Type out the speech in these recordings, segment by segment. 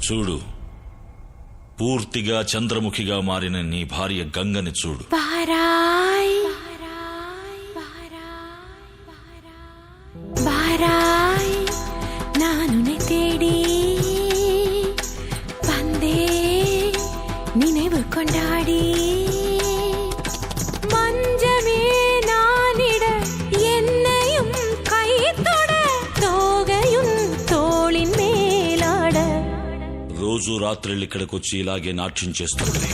చూడు, పూర్తిగా చంద్రముఖిగా మారిన నీ భార్య గంగని చూడు. బారాయ్ బారాయ్ నానునే தேடி வந்தே நினைவு கொண்டாடி மஞ்சமே நானிட என்னையும் கைத்தொட தோகையும் தோளின் மேலாட రోజు రాత్రులు ఇక్కడికి వచ్చి ఇలాగే నాట్యం చేస్తుంది.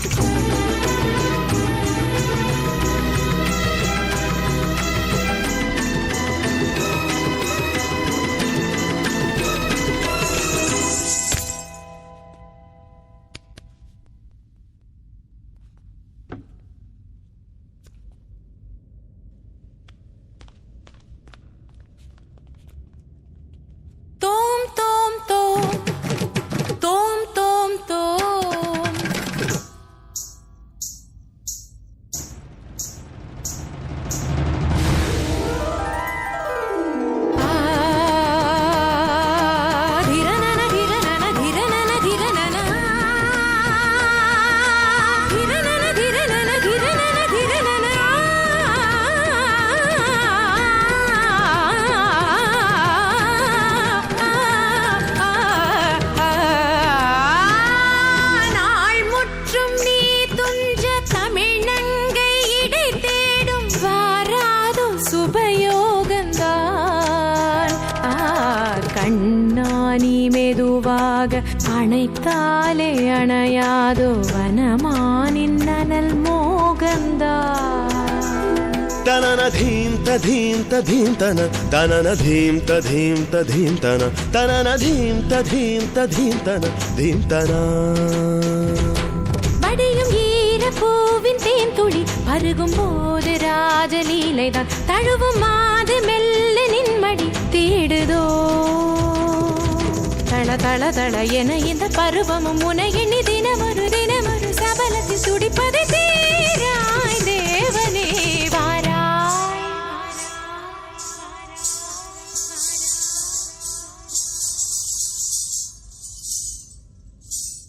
கண்ணானி மெதுவாக அணைத்தாலே அணையாதோ வனமானின் நனல் மோகந்தா தனன தீம் ததீம் ததீம் தன தனன தீம் ததீம் ததீம் தன தனன தீம் ததீம் ததீம் தன தீம் தனா வடியும் ஈர பூவின் தேன் துளி பருகும் போது ராஜலீலைதான் தழுவும் மாது மெல்ல நின்மடி தேடுதோ தள தள தள என இந்த பருவமும் உன எண்ணி தினமொரு சபலத்தில் துடிப்பதை தீராய் தேவனே வாராய்.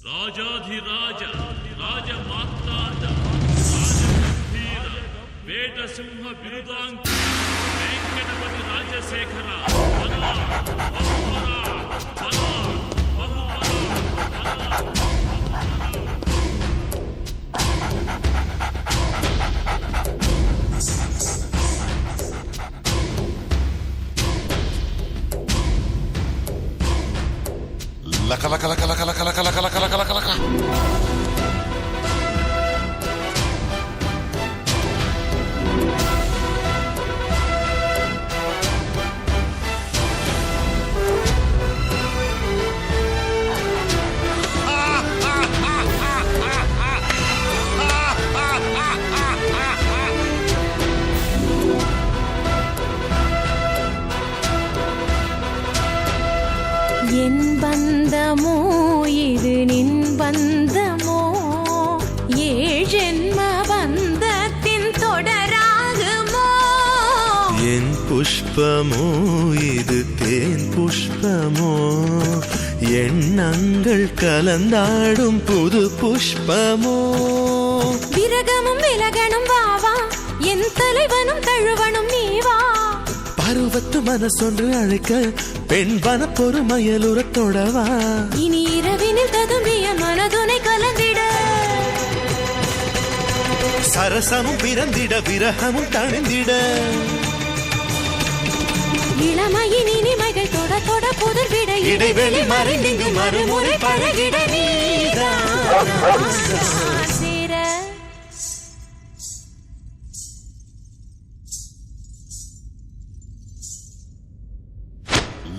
రాజాధిరాజ రాజమాతాత రాజగంభీర వేటసింహ బిరుదాంక వెంకటపతి రాజశేఖర లక లక లక లక లక లక లక లక లక లక లక என் பந்தமோ இது நின் பந்தமோ ஏழென்ம பந்தத்தின் தொடராகுமோ என் புஷ்பமோ இது தேன் புஷ்பமோ எண்ணங்கள் கலந்தாடும் புது புஷ்பமோ விரகமும் விலகனும் வாவா என் தலைவனும் தழுவனும் நீவா பருவத்து மனசொன்று அழைக்க பெண் வன பொறுமையலுறத்தொடவா இனி இரவினில் ததும்பிய மனதுனை கலந்திட சரசமும் பிறந்திட விரகமும் தணிந்திட இளமையின் இனிமைகள் தொட தொட புதர்விட இடைவெளி மறைந்திங்கு மறுமுறை பழகிட சேர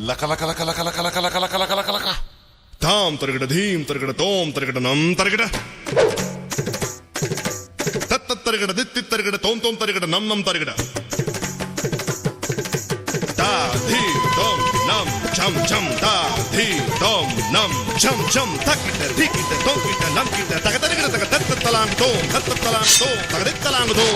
లక లక లక లక లక లక లక లక లక లక లక తాం తరగడ ధీం తరగడ తోం తరగడ నం తరగడ తత్త తరగడ దిత్తి తరగడ తోం తోం తరగడ నం నం తరగడ తా ధీ తోం నం చం చం తా ధీ తోం నం చం చం తక్కిట ధికిట తోకిట నంకిట తగ తరగడ తగ తత్త తలాంగ్ తోం తత్త తలాంగ్ తోం తగ తలాంగ్ తోం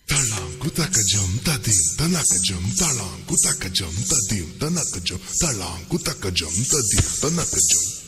తలాంగు తక జం తది తన takajam talangu takajam tadim tanakajam talangu takajam tadim tanakajam